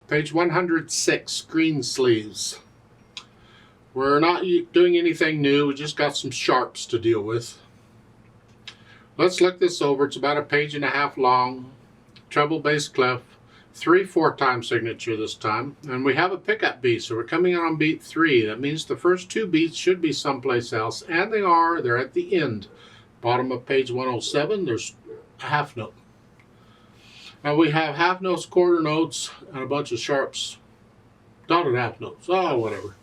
Page 106, Greensleeves. We're not doing anything new, we just got some sharps to deal with. Let's look this over. It's about a page and a half long, treble bass clef, 3/4 time signature this time, and we have a pickup beat, so we're coming on beat 3. That means the first 2 beats should be someplace else, and they're at the end. Bottom of page 107, there's a half note. Now we have half notes, quarter notes, and a bunch of sharps, dotted half notes, whatever.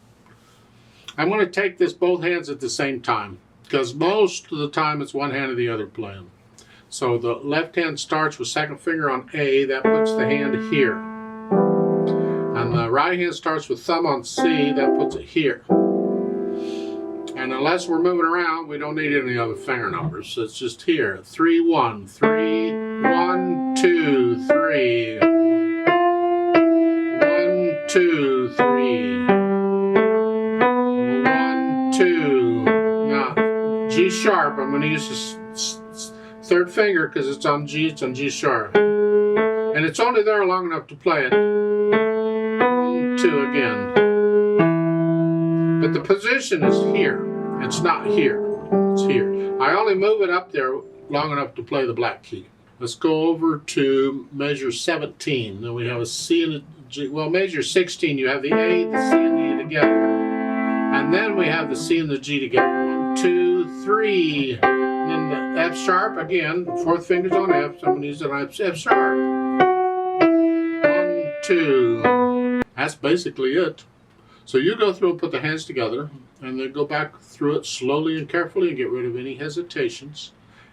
I'm going to take this both hands at the same time, because most of the time it's one hand or the other playing. So the left hand starts with second finger on A, that puts the hand here. And the right hand starts with thumb on C, that puts it here. And unless we're moving around, we don't need any other finger numbers. So it's just here. 3, 1, 3, 1, 2, 3. 1, 2, 3. 1, 2. Now, G sharp, I'm going to use this third finger because it's on G sharp. And it's only there long enough to play it. 1, 2 again. But the position is here. It's not here. It's here. I only move it up there long enough to play the black key. Let's go over to measure 17. Then we have a C and a G. Well, measure 16, you have the A, the C, and the E together. And then we have the C and the G together. 1, 2, 3. And then the F sharp again. Fourth finger's on F. So I'm going to use an F sharp. 1, 2. That's basically it. So you go through and put the hands together, and then go back through it slowly and carefully and get rid of any hesitations.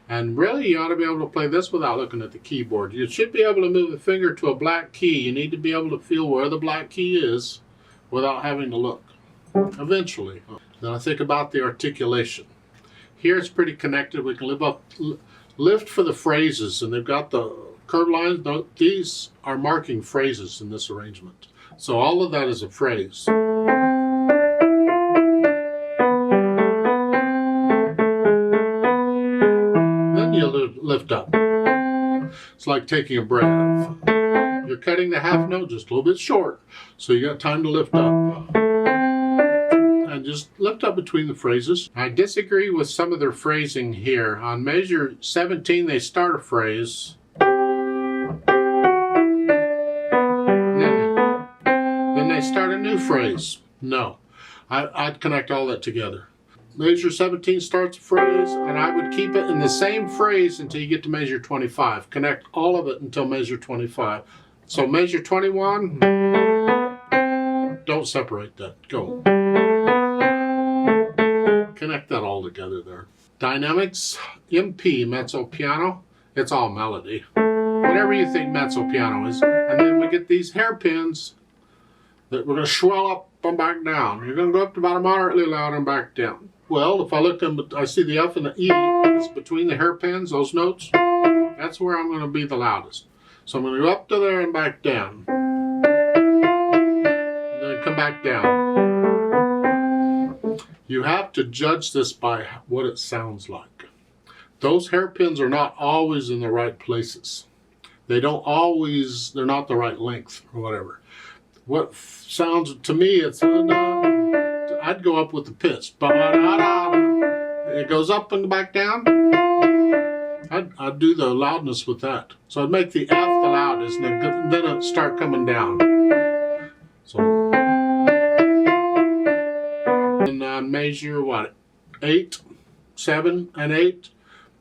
And really, you ought to be able to play this without looking at the keyboard. You should be able to move a finger to a black key. You need to be able to feel where the black key is without having to look. Eventually. Then I think about the articulation. Here it's pretty connected. We can lift for the phrases, and they've got the curved lines. These are marking phrases in this arrangement. So all of that is a phrase. Then you lift up. It's like taking a breath. You're cutting the half note just a little bit short, so you got time to lift up. And just lift up between the phrases. I disagree with some of their phrasing here. On measure 17, they start a phrase. Then they start a new phrase. No. I'd connect all that together. Measure 17 starts a phrase, and I would keep it in the same phrase until you get to measure 25. Connect all of it until measure 25. So measure 21, don't separate that. Go. Connect that all together there. Dynamics, MP, mezzo piano, it's all melody. Whatever you think mezzo piano is. And then we get these hairpins that we're going to swell up and back down. You're going to go up to about a moderately loud and back down. Well, if I look, I see the F and the E, it's between the hairpins, those notes. That's where I'm going to be the loudest. So I'm going to go up to there and back down. And then come back down. You have to judge this by what it sounds like. Those hairpins are not always in the right places. They're not the right length or whatever. What sounds to me, I'd go up with the pitch. It goes up and back down. I'd do the loudness with that. So I'd make the F the loudest, and then it'd start coming down. So, and measure what? 8, 7, and 8.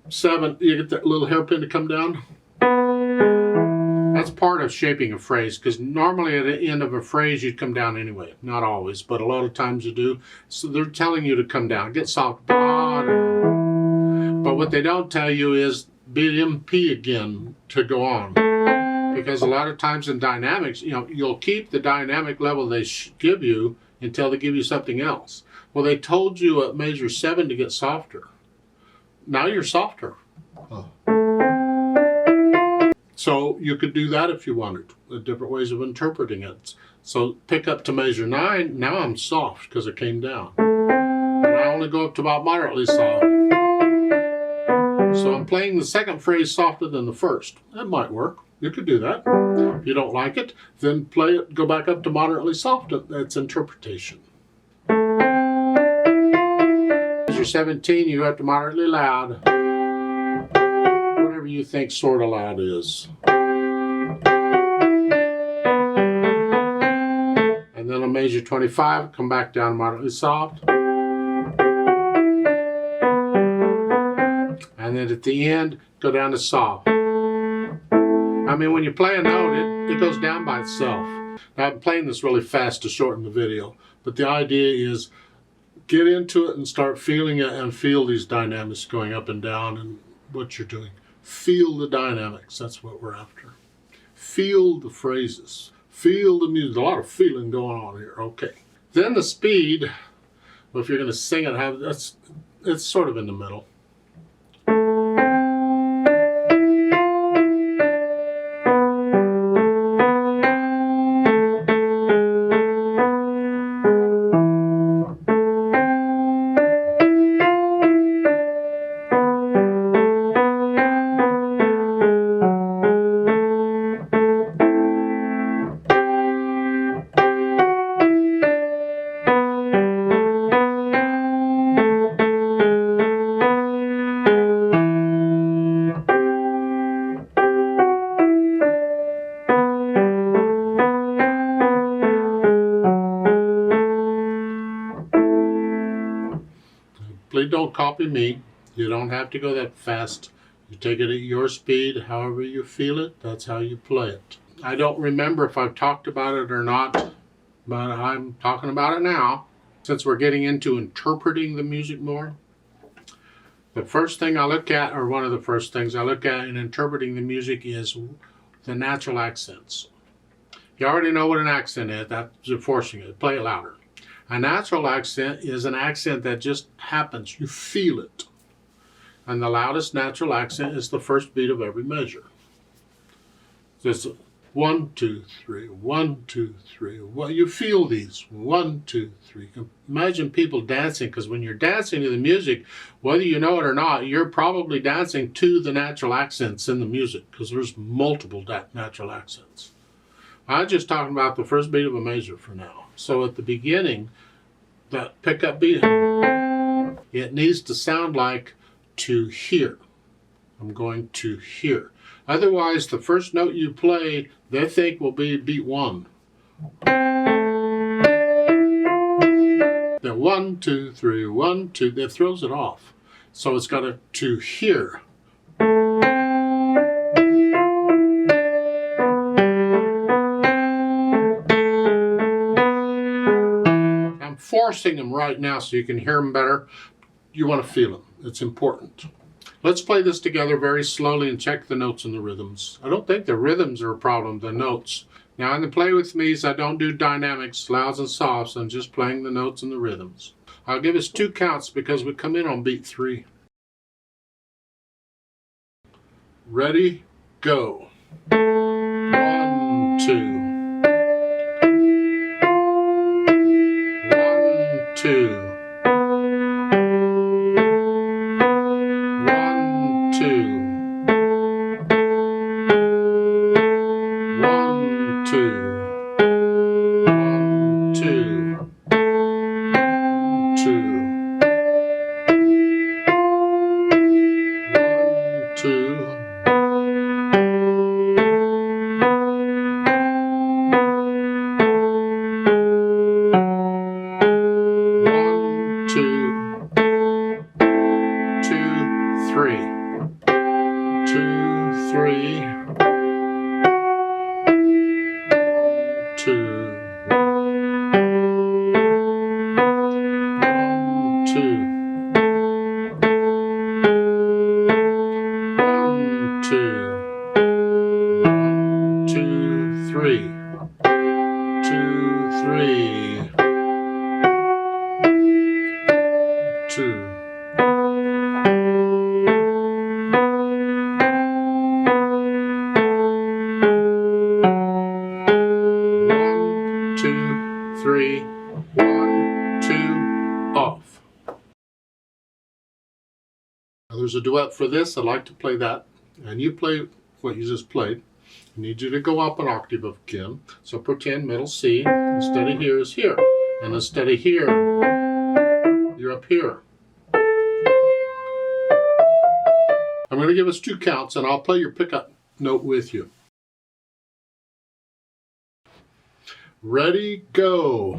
7, you get that little hairpin to come down. That's part of shaping a phrase, because normally at the end of a phrase you'd come down anyway. Not always, but a lot of times you do. So they're telling you to come down, get soft. But what they don't tell you is beat MP again to go on. Because a lot of times in dynamics, you'll keep the dynamic level they give you until they give you something else. Well, they told you at measure 7 to get softer. Now you're softer. Oh. So you could do that if you wanted, different ways of interpreting it. So pick up to measure 9, now I'm soft because it came down. And I only go up to about moderately soft. So I'm playing the second phrase softer than the first. That might work. You could do that. If you don't like it, then play it, go back up to moderately soft. That's interpretation. Measure 17, you go up to moderately loud. Whatever you think sort of loud is. And then on measure 25, come back down to moderately soft. And then at the end, go down to soft. I mean, when you play a note, it goes down by itself. Now, I'm playing this really fast to shorten the video, but the idea is get into it and start feeling it and feel these dynamics going up and down and what you're doing. Feel the dynamics. That's what we're after. Feel the phrases. Feel the music. A lot of feeling going on here. Okay. Then the speed, well, if you're going to sing it, it's sort of in the middle. Please don't copy me. You don't have to go that fast. You take it at your speed, however you feel it, that's how you play it. I don't remember if I've talked about it or not, but I'm talking about it now. Since we're getting into interpreting the music more, the first thing I look at, or one of the first things I look at in interpreting the music, is the natural accents. You already know what an accent is. That's you're forcing it. Play it louder. A natural accent is an accent that just happens. You feel it. And the loudest natural accent is the first beat of every measure. Just 1, 2, 3, 1, 2, 3. Well, you feel these. 1, 2, 3. Imagine people dancing, because when you're dancing to the music, whether you know it or not, you're probably dancing to the natural accents in the music, because there's multiple natural accents. I'm just talking about the first beat of a measure for now. So at the beginning, that pickup beat, it needs to sound like to hear. I'm going to hear. Otherwise, the first note you play, they think will be beat 1. Then 1, 2, 3, 1, 2, that throws it off. So it's got to hear. Forcing them right now so you can hear them better. You want to feel them. It's important. Let's play this together very slowly and check the notes and the rhythms. I don't think the rhythms are a problem, the notes. Now in the play with me's, I don't do dynamics, louds and softs. I'm just playing the notes and the rhythms. I'll give us 2 counts because we come in on beat 3. Ready, go. 1, 2. 2. 1, 2. 1, 2. 1, 2. 2. 1, 2. There's a duet for this. I'd like to play that. And you play what you just played. I need you to go up an octave of Kim. So pretend middle C instead of here is here. And instead of here, you're up here. I'm going to give us 2 counts and I'll play your pickup note with you. Ready, go.